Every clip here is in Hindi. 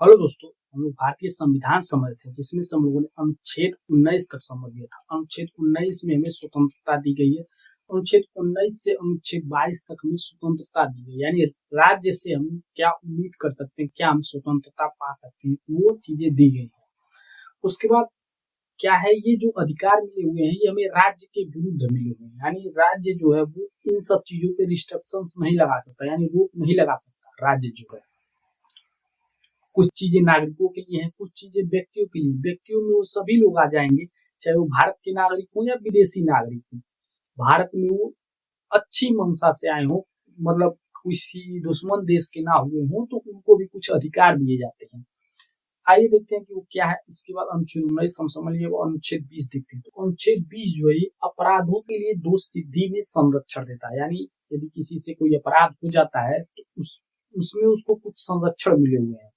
हेलो दोस्तों, हम लोग भारतीय संविधान समझ थे जिसमें से हम लोगों ने अनुच्छेद 19 तक समझ लिया था। अनुच्छेद 19 में हमें स्वतंत्रता दी गई है। अनुच्छेद 19 से अनुच्छेद 22 तक हमें स्वतंत्रता दी गई, यानी राज्य से हम क्या उम्मीद कर सकते हैं, क्या हम स्वतंत्रता पा सकते हैं, वो चीजें दी गई है। उसके बाद क्या है, ये जो अधिकार मिले हुए हैं ये हमें राज्य के विरुद्ध मिले हुए हैं, यानी राज्य जो है वो इन सब चीजों पे रिस्ट्रिक्शंस नहीं लगा सकता, यानी रोक नहीं लगा सकता। राज्य जो है कुछ चीजें नागरिकों के लिए हैं, कुछ चीजें व्यक्तियों के लिए। व्यक्तियों में वो सभी लोग आ जाएंगे, चाहे वो भारत के नागरिक हो या विदेशी नागरिक हो। भारत में वो अच्छी मंशा से आए हो, मतलब किसी दुश्मन देश के ना हुए हों, तो उनको भी कुछ अधिकार दिए जाते हैं। आइए देखते हैं कि वो क्या है। इसके बाद अनुच्छेद 19 हम समझ लिए, वो अनुच्छेद 20 देखते हैं। तो अनुच्छेद 20 जो है अपराधों के लिए दोष सिद्धि में संरक्षण देता है, यानी यदि किसी से कोई अपराध हो जाता है तो उसमें उसको कुछ संरक्षण मिले हुए हैं।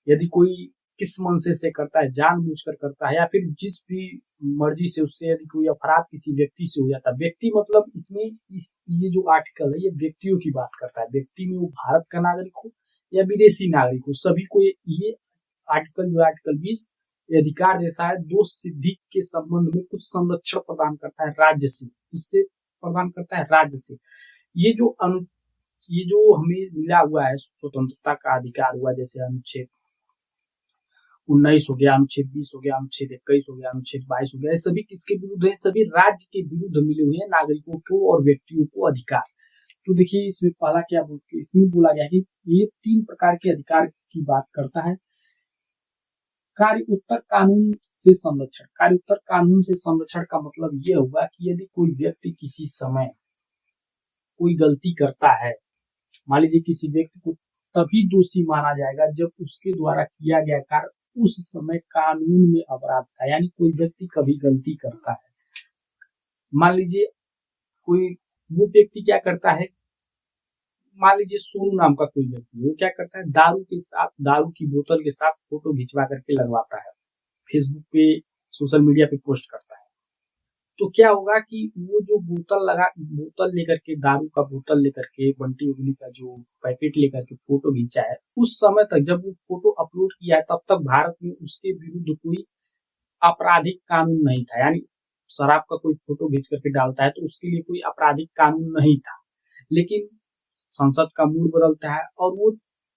यदि कोई किस मंशे से करता है, जानबूझकर करता है या फिर जिस भी मर्जी से, उससे यदि कोई अपराध किसी व्यक्ति से हो जाता है, व्यक्ति मतलब इसमें ये जो आर्टिकल है ये व्यक्तियों की बात करता है। व्यक्ति में वो भारत का नागरिक हो या विदेशी नागरिक हो, सभी को ये आर्टिकल जो आर्टिकल 20 अधिकार देता है, दोष सिद्धि के संबंध में कुछ संरक्षण प्रदान करता है राज्य से। इससे प्रदान करता है राज्य से। ये जो हमें मिला हुआ है स्वतंत्रता का अधिकार हुआ, जैसे अनुच्छेद 19 हो गया, अनुच्छेद 20 हो गया, अनुच्छेद 21 हो गया, अनुच्छेद 22 हो गया, सभी किसके विरुद्ध है? सभी राज्य के विरुद्ध मिले हुए हैं नागरिकों को और व्यक्तियों को अधिकार। तो देखिए इसमें पहला क्या इसमें बोला गया कि ये 3 प्रकार के अधिकार की बात करता है। कार्य उत्तर कानून से संरक्षण। कार्य उत्तर कानून से संरक्षण का मतलब ये हुआ कि यदि कोई व्यक्ति किसी समय कोई गलती करता है, मान लीजिए किसी व्यक्ति को तभी दोषी माना जाएगा जब उसके द्वारा किया गया कार्य उस समय कानून में अपराध था। यानी कोई व्यक्ति कभी गलती करता है, मान लीजिए कोई वो व्यक्ति क्या करता है, मान लीजिए सोनू नाम का कोई व्यक्ति, वो क्या करता है, दारू की बोतल के साथ फोटो खिंचवा करके लगवाता है, फेसबुक पे सोशल मीडिया पे पोस्ट करता है। तो क्या होगा कि वो जो बोतल लेकर के, दारू का बोतल लेकर के, बंटी उगली का जो पैकेट लेकर के फोटो खींचा है, उस समय तक जब वो फोटो अपलोड किया है तब तक भारत में उसके विरुद्ध कोई आपराधिक कानून नहीं था। यानी शराब का कोई फोटो खींच करके डालता है तो उसके लिए कोई आपराधिक कानून नहीं था। लेकिन संसद का मूड बदलता है और वो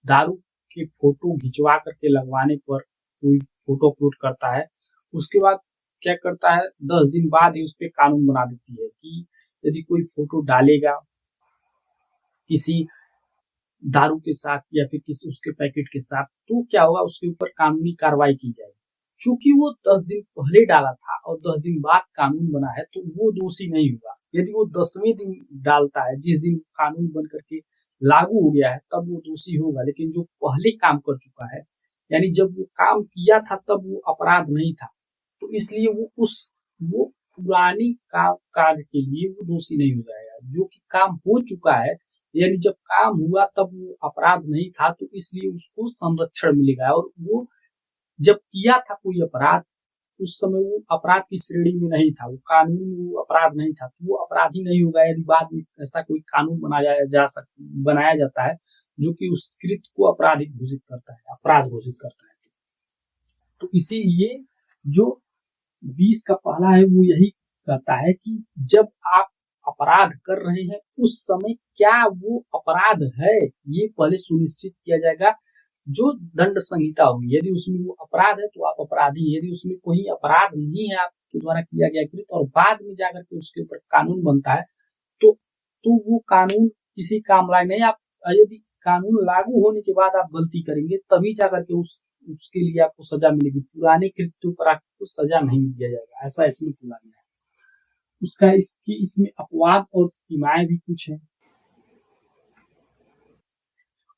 दारू के फोटो खिंचवा करके लगवाने पर कोई फोटो अपलोड करता है, उसके बाद क्या करता है, 10 दिन बाद ही उस पर कानून बना देती है कि यदि कोई फोटो डालेगा किसी दारू के साथ या फिर किसी उसके पैकेट के साथ, तो क्या होगा, उसके ऊपर कानूनी कार्रवाई की जाएगी। चूंकि वो 10 दिन पहले डाला था और 10 दिन बाद कानून बना है, तो वो दोषी नहीं होगा। यदि वो 10वें दिन डालता है, जिस दिन कानून बन करके लागू हो गया है, तब वो दोषी होगा। लेकिन जो पहले काम कर चुका है, यानी जब वो काम किया था तब वो अपराध नहीं था, तो इसलिए वो पुरानी कार्य के लिए वो दोषी नहीं हो जाएगा। जो कि काम हो चुका है, यानी जब काम हुआ तब वो अपराध नहीं था, तो इसलिए उसको संरक्षण मिलेगा। और वो जब किया था कोई अपराध, उस समय वो अपराध की श्रेणी में नहीं था, वो कानून में वो अपराध नहीं था, तो वो अपराधी नहीं होगा। यदि बाद में ऐसा कोई कानून बनाया जाता है जो कि उस कृत्य को अपराधिक घोषित करता है, अपराध घोषित करता है। तो इसीलिए जो 20 का पहला है वो यही कहता है कि जब आप अपराध कर रहे हैं उस समय क्या वो अपराध है, ये पहले सुनिश्चित किया जाएगा। जो दंड संहिता होगी, यदि उसमें वो अपराध है तो आप अपराधी। यदि उसमें कोई अपराध नहीं है आपके द्वारा किया गया कृत्य और बाद में जाकर के उसके ऊपर कानून बनता है, तो वो कानून किसी काम लायक नहीं। आप यदि कानून लागू होने के बाद आप गलती करेंगे तभी जाकर के उसके लिए आपको सजा मिलेगी। पुराने कृत्यों पर आपको सजा नहीं दिया जाएगा, ऐसा इसमें बोला गया है। उसका इसमें अपवाद और सीमाएं भी कुछ है।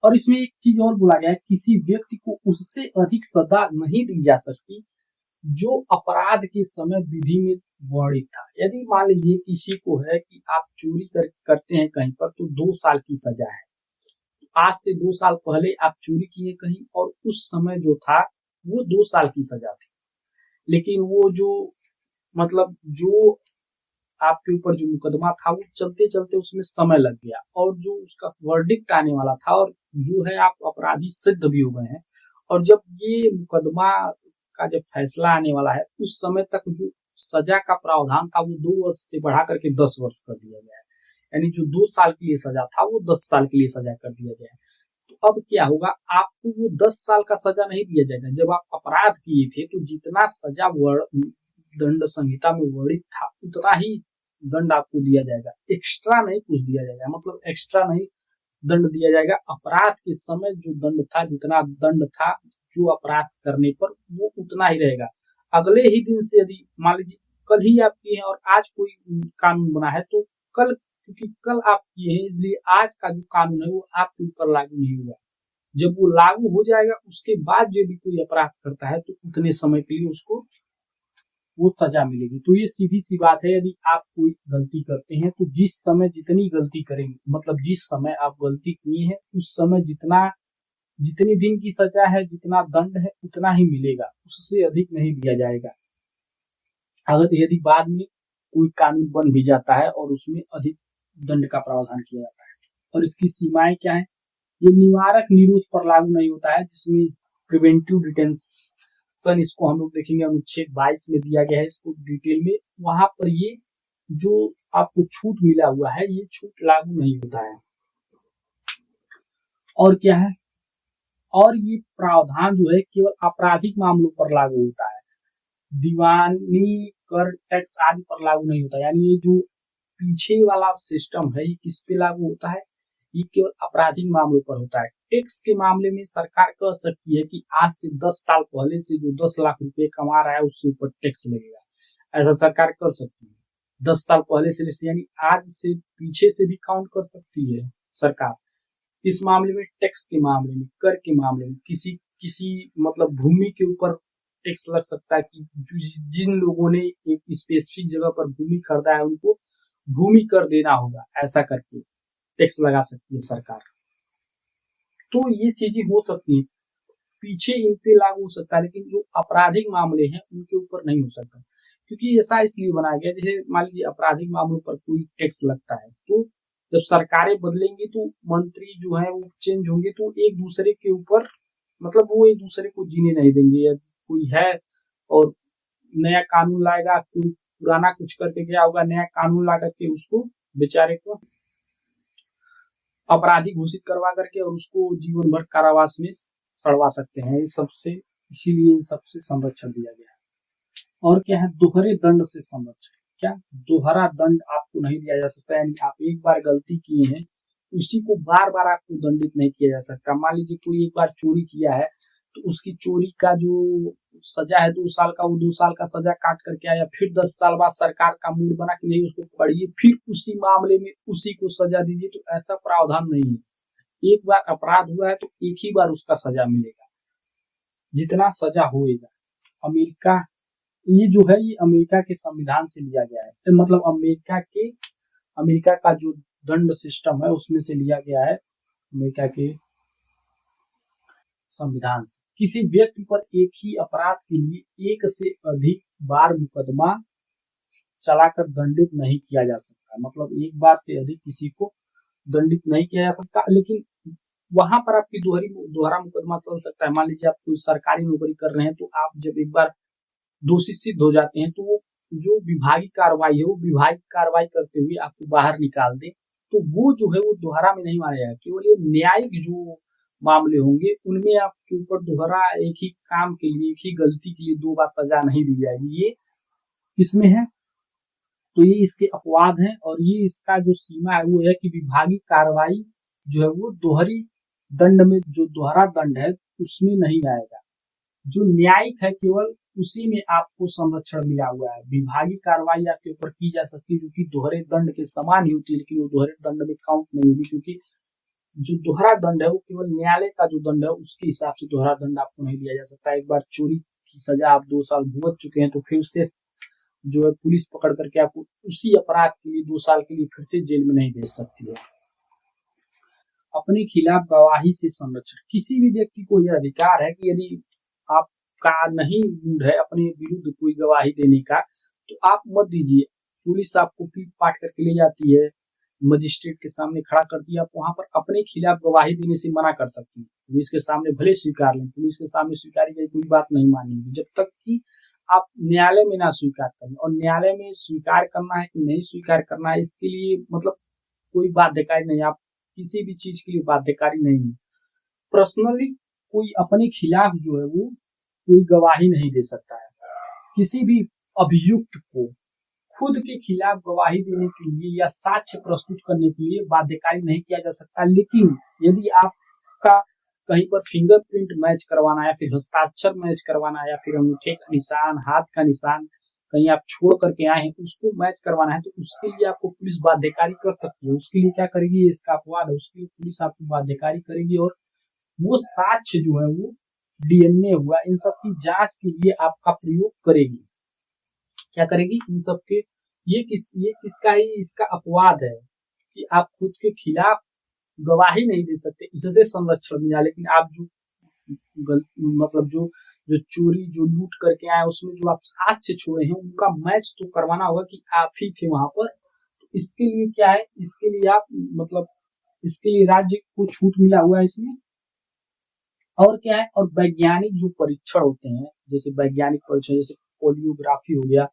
और इसमें एक चीज और बोला गया है, किसी व्यक्ति को उससे अधिक सजा नहीं दी जा सकती जो अपराध के समय विधि में वर्णित था। यदि मान लीजिए किसी को है कि आप चोरी करते हैं कहीं पर, तो 2 साल की सजा है। आज से 2 साल पहले आप चोरी किए कहीं और उस समय जो था वो 2 साल की सजा थी। लेकिन वो जो आपके ऊपर जो मुकदमा था वो चलते चलते उसमें समय लग गया और जो उसका वर्डिक्ट आने वाला था, और जो है आप अपराधी सिद्ध भी हो गए हैं और जब ये मुकदमा का जब फैसला आने वाला है उस समय तक जो सजा का प्रावधान था वो 2 वर्ष से बढ़ा करके 10 वर्ष कर दिया गया है। यानी जो 2 साल के लिए सजा था वो 10 साल के लिए सजा कर दिया गया है। तो अब क्या होगा, आपको वो 10 साल का सजा नहीं दिया जाएगा। जब आप अपराध किए थे तो जितना सजा दंड संहिता में वर्णित था उतना ही दंड आपको दिया जाएगा, एक्स्ट्रा नहीं कुछ दिया जाएगा। मतलब एक्स्ट्रा नहीं दंड दिया जाएगा। अपराध के समय जो दंड था, जितना दंड था जो अपराध करने पर, वो उतना ही रहेगा। अगले ही दिन से यदि मान लीजिए कल ही आप किए हैं और आज कोई कानून बना है तो कल, क्योंकि कल आप किए हैं इसलिए आज का जो कानून है वो आपके ऊपर लागू नहीं होगा। जब वो लागू हो जाएगा उसके बाद यदि कोई अपराध करता है तो उतने समय के लिए उसको वो सजा मिलेगी। तो ये सीधी सी बात है, यदि आप कोई गलती करते हैं तो जिस समय जितनी गलती करेंगे, मतलब जिस समय आप गलती किए हैं उस समय जितने दिन की सजा है, जितना दंड है उतना ही मिलेगा, उससे अधिक नहीं दिया जाएगा। अगर यदि बाद में कोई कानून बन भी जाता है और उसमें अधिक दंड का प्रावधान किया जाता है। और इसकी सीमाएं क्या है, ये निवारक निरोध पर लागू नहीं होता है, जिसमें प्रिवेंटिव डिटेंशन, इसको हम लोग देखेंगे अनुच्छेद 22 में दिया गया है इसको डिटेल में। वहां पर ये जो आपको छूट मिला हुआ है ये छूट लागू नहीं होता है। और क्या है, और ये प्रावधान जो है केवल आपराधिक मामलों पर लागू होता है, दीवानी, कर, टैक्स आदि पर लागू नहीं होता। यानी ये जो पीछे वाला सिस्टम है ये किस पे लागू होता है, ये केवल आपराधिक मामलों पर होता है। टैक्स के मामले में सरकार कह सकती है कि आज से 10 साल पहले से जो 10 लाख रुपए कमा रहा है उसके ऊपर टैक्स लगेगा, ऐसा सरकार कर सकती है। 10 साल पहले से, यानी आज से पीछे से भी काउंट कर सकती है सरकार। इस मामले में, टैक्स के मामले में, कर के मामले में किसी मतलब भूमि के ऊपर टैक्स लग सकता है कि जिन लोगों ने एक स्पेसिफिक जगह पर भूमि खरीदा है उनको भूमि कर देना होगा, ऐसा करके टैक्स लगा सकती है सरकार। तो ये चीजें हो सकती है, पीछे इन पे लागू हो सकता है, लेकिन जो आपराधिक मामले हैं उनके ऊपर नहीं हो सकता, क्योंकि ऐसा इसलिए बनाया गया। जैसे मान लीजिए आपराधिक मामलों पर कोई टैक्स लगता है तो जब सरकारें बदलेंगी तो मंत्री जो है वो चेंज होंगे, तो एक दूसरे के ऊपर, मतलब वो एक दूसरे को जीने नहीं देंगे। या कोई है और नया कानून लाएगा, कोई पुराना कुछ करके गया होगा, नया कानून ला करके उसको बेचारे को अपराधी घोषित करवा करके और उसको जीवन भर कारावास में सड़वा सकते हैं। इसीलिए इन सबसे संरक्षण दिया गया है। और क्या है, दोहरे दंड से संरक्षण। क्या दोहरा दंड आपको नहीं दिया जा सकता, यानी आप एक बार गलती किए हैं उसी को बार बार आपको दंडित नहीं किया जा सकता। मान लीजिए कोई एक बार चोरी किया है तो उसकी चोरी का जो सजा है 2 साल का, वो 2 साल का सजा काट करके आया, फिर 10 साल बाद सरकार का मूड बना कि नहीं उसको पकड़िए, फिर उसी मामले में उसी को सजा दीजिए, तो ऐसा प्रावधान नहीं है। एक बार अपराध हुआ है तो एक ही बार उसका सजा मिलेगा, जितना सजा होएगा। अमेरिका, ये जो है ये अमेरिका के संविधान से लिया गया है, तो मतलब अमेरिका का जो दंड सिस्टम है उसमें से लिया गया है, अमेरिका के संविधान से। किसी व्यक्ति पर एक ही अपराध के लिए एक से अधिक बार मुकदमा चलाकर दंडित नहीं किया जा सकता। मतलब एक बार से अधिक किसी को दंडित नहीं किया जा सकता, लेकिन वहां पर आपकी दोहरा मुकदमा चल सकता है। मान लीजिए आप कोई सरकारी नौकरी कर रहे हैं तो आप जब एक बार दोषी सिद्ध हो जाते हैं तो वो जो विभागीय कार्रवाई है, वो विभागीय कार्रवाई करते हुए आपको बाहर निकाल दे, तो वो जो है वो दोहरा में नहीं माना जाएगा। केवल ये न्यायिक जो मामले होंगे उनमें आपके ऊपर दोहरा एक ही काम के लिए, एक ही गलती के लिए 2 बार सजा नहीं दी जाएगी। ये किसमें है, तो ये इसके अपवाद हैं। और ये इसका जो सीमा है वो है कि विभागीय कार्रवाई जो है वो दोहरी दंड में, जो दोहरा दंड है उसमें नहीं आएगा। जो न्यायिक है केवल उसी में आपको संरक्षण मिला हुआ है। विभागीय कार्रवाई आपके ऊपर की जा सकती है जो कि दोहरे दंड के समान ही होती है, लेकिन वो दोहरे दंड में काउंट नहीं होगी, क्योंकि जो दोहरा दंड है वो केवल न्यायालय का जो दंड है उसके हिसाब से दोहरा दंड आपको नहीं दिया जा सकता। एक बार चोरी की सजा आप 2 साल भुगत चुके हैं तो फिर से जो है पुलिस पकड़ करके आपको उसी अपराध के लिए 2 साल के लिए फिर से जेल में नहीं भेज सकती है। अपने खिलाफ गवाही से संरक्षण। किसी भी व्यक्ति को यह अधिकार है कि यदि आपका नहीं मूड है अपने विरुद्ध कोई गवाही देने का तो आप मत दीजिए। पुलिस आपको पीट पाट करके ले जाती है मजिस्ट्रेट के सामने खड़ा कर दिया, आप वहां पर अपने खिलाफ गवाही देने से मना कर सकती हैं। पुलिस के सामने भले स्वीकार लें, पुलिस के सामने स्वीकारी गई कोई बात नहीं मानेंगी जब तक कि आप न्यायालय में ना स्वीकार करें। और न्यायालय में स्वीकार करना है कि नहीं स्वीकार करना है, इसके लिए मतलब कोई बाध्यकारी नहीं, आप किसी भी चीज के लिए बाध्यकारी नहीं है। पर्सनली कोई अपने खिलाफ जो है वो कोई गवाही नहीं दे सकता है। किसी भी अभियुक्त को खुद के खिलाफ गवाही देने के लिए या साक्ष्य प्रस्तुत करने के लिए बाध्यकारी नहीं किया जा सकता। लेकिन यदि आपका कहीं पर फिंगरप्रिंट मैच करवाना है, फिर हस्ताक्षर मैच करवाना है, या फिर अंगूठे का निशान, हाथ का निशान कहीं आप छोड़ करके आए हैं उसको मैच करवाना है, तो उसके लिए आपको पुलिस बाध्यकारी कर सकती है। उसके लिए क्या करेगी, इसका अपवाद है, उसके लिए पुलिस आपको बाध्यकारी करेगी और वो साक्ष्य जो है वो डीएनए हुआ, इन सब की जांच के लिए आपका प्रयोग करेगी। क्या करेगी, इन सब के ये किसका ही इसका अपवाद है कि आप खुद के खिलाफ गवाही नहीं दे सकते, इससे संरक्षण मिला। लेकिन आप जो मतलब जो चोरी जो लूट करके आए उसमें जो आप साक्ष्य छोड़े हैं उनका मैच तो करवाना होगा कि आप ही थे वहां पर। तो इसके लिए क्या है, इसके लिए आप मतलब इसके लिए राज्य को छूट मिला हुआ है इसमें। और क्या है, और वैज्ञानिक जो परीक्षण होते हैं, जैसे वैज्ञानिक परीक्षण, जैसे पोलियोग्राफी हो गया,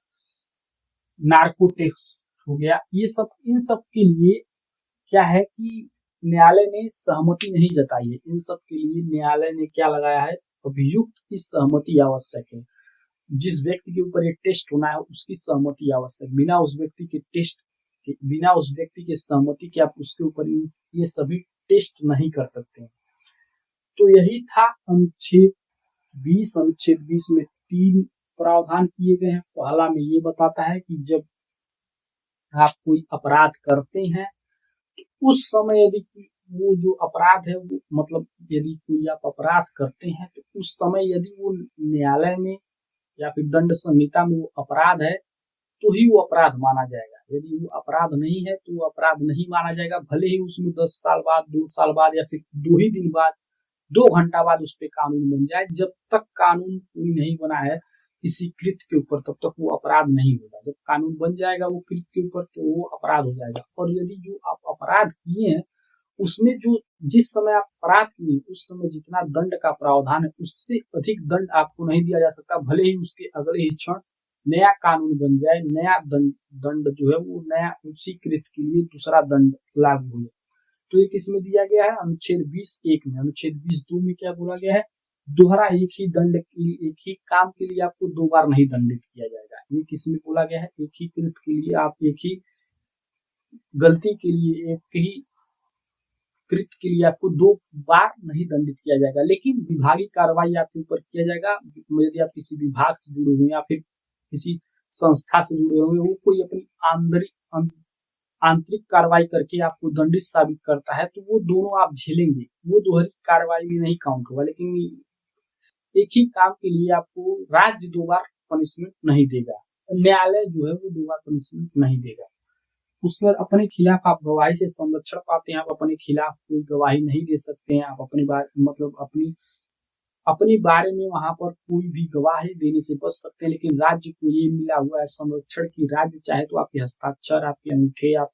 नार्को टेस्ट हो गया, ये सब इन सब के लिए क्या है कि न्यायालय ने सहमति नहीं जताई है। इन सब के लिए न्यायालय ने क्या लगाया है, अभियुक्त की सहमति आवश्यक है। जिस व्यक्ति के ऊपर ये टेस्ट होना है उसकी सहमति आवश्यक, बिना उस व्यक्ति के सहमति के आप उसके ऊपर ये सभी टेस्ट नहीं कर सकते। तो यही था अनुच्छेद 20। अनुच्छेद 20 में 3 प्रावधान किए गए हैं। पहला में ये बताता है कि जब आप कोई अपराध करते हैं तो उस समय यदि वो जो अपराध है वो मतलब यदि कोई आप अपराध करते हैं तो उस समय यदि वो न्यायालय में या फिर दंड संहिता में वो अपराध है तो ही वो अपराध माना जाएगा। यदि वो अपराध नहीं है तो वो अपराध नहीं माना जाएगा, भले ही उसमें 10 साल बाद, 2 साल बाद, या फिर 2 ही दिन बाद, 2 घंटा बाद उस पर कानून बन जाए। जब तक कानून पूरी नहीं बना है किसी कृत के ऊपर तब तक वो अपराध नहीं होगा। जब कानून बन जाएगा वो कृत के ऊपर तो वो अपराध हो जाएगा। और यदि जो आप अपराध किए हैं उसमें जो जिस समय आप अपराध किए उस समय जितना दंड का प्रावधान है उससे अधिक दंड आपको नहीं दिया जा सकता, भले ही उसके अगले ही क्षण नया कानून बन जाए, नया दंड जो है वो नया उसी कृत के लिए दूसरा दंड लागू हो। तो ये किसमें दिया गया है, अनुच्छेद 20(1) में। अनुच्छेद 20(2) में क्या बोला गया है, दोहरा एक ही दंड एक ही काम के लिए आपको 2 बार नहीं दंडित किया जाएगा। ये किसमें बोला गया है, एक ही कृत के लिए आप एक ही गलती के लिए एक ही कृत के लिए आपको 2 बार नहीं दंडित किया जाएगा। लेकिन विभागीय कार्रवाई आपके ऊपर किया जाएगा यदि आप किसी विभाग से जुड़े हुए या फिर किसी संस्था से जुड़े हुए, वो कोई अपनी आंतरिक कार्रवाई करके आपको दंडित साबित करता है तो वो दोनों आप झेलेंगे, वो दोहरी कार्रवाई में नहीं काउंट होगा। लेकिन एक ही काम के लिए आपको राज्य 2 बार पनिशमेंट नहीं देगा, न्यायालय जो है वो 2 बार पनिशमेंट नहीं देगा। उसके बाद अपने खिलाफ आप गवाही से संरक्षण पाते हैं। आप अपने खिलाफ कोई गवाही नहीं दे सकते हैं। आप अपने बारे मतलब अपने बारे में वहां पर कोई भी गवाही देने से बच सकते हैं। लेकिन राज्य को ये मिला हुआ है संरक्षण की, राज्य चाहे तो आपके हस्ताक्षर, आपके अंगूठे, आप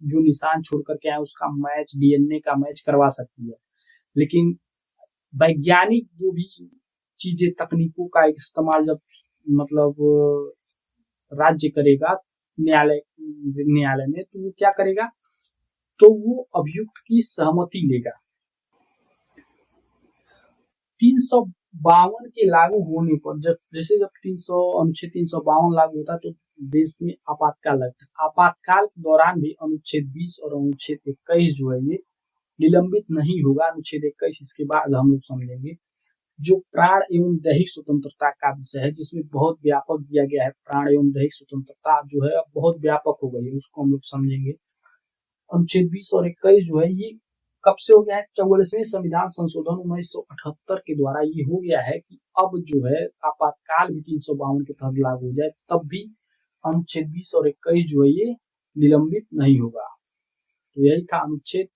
जो निशान छोड़ करके आए उसका मैच, डीएनए का मैच करवा सकती है। लेकिन वैज्ञानिक जो भी चीजें, तकनीकों का इस्तेमाल जब मतलब राज्य करेगा न्यायालय में, तो वो क्या करेगा, तो वो अभियुक्त की सहमति लेगा। 352 के लागू होने पर जब अनुच्छेद 352 लागू होता है तो देश में आपातकाल लगता है। आपातकाल के दौरान भी अनुच्छेद 20 और अनुच्छेद 21 जो है ये निलंबित नहीं होगा। अनुच्छेद 21 इसके बाद हम लोग समझेंगे, जो प्राण एवं दैहिक स्वतंत्रता का विषय है, जिसमें बहुत व्यापक दिया गया है। प्राण एवं दैहिक स्वतंत्रता जो है बहुत व्यापक हो गई है, उसको हम लोग समझेंगे। अनुच्छेद 20 और 21 जो है ये कब से हो गया है, 44वें संविधान संशोधन 1978 के द्वारा ये हो गया है कि अब जो है आपातकाल भी 352 के तहत लागू हो जाए, तब भी अनुच्छेद 20 और 21 जो है ये निलंबित नहीं होगा। तो यही था अनुच्छेद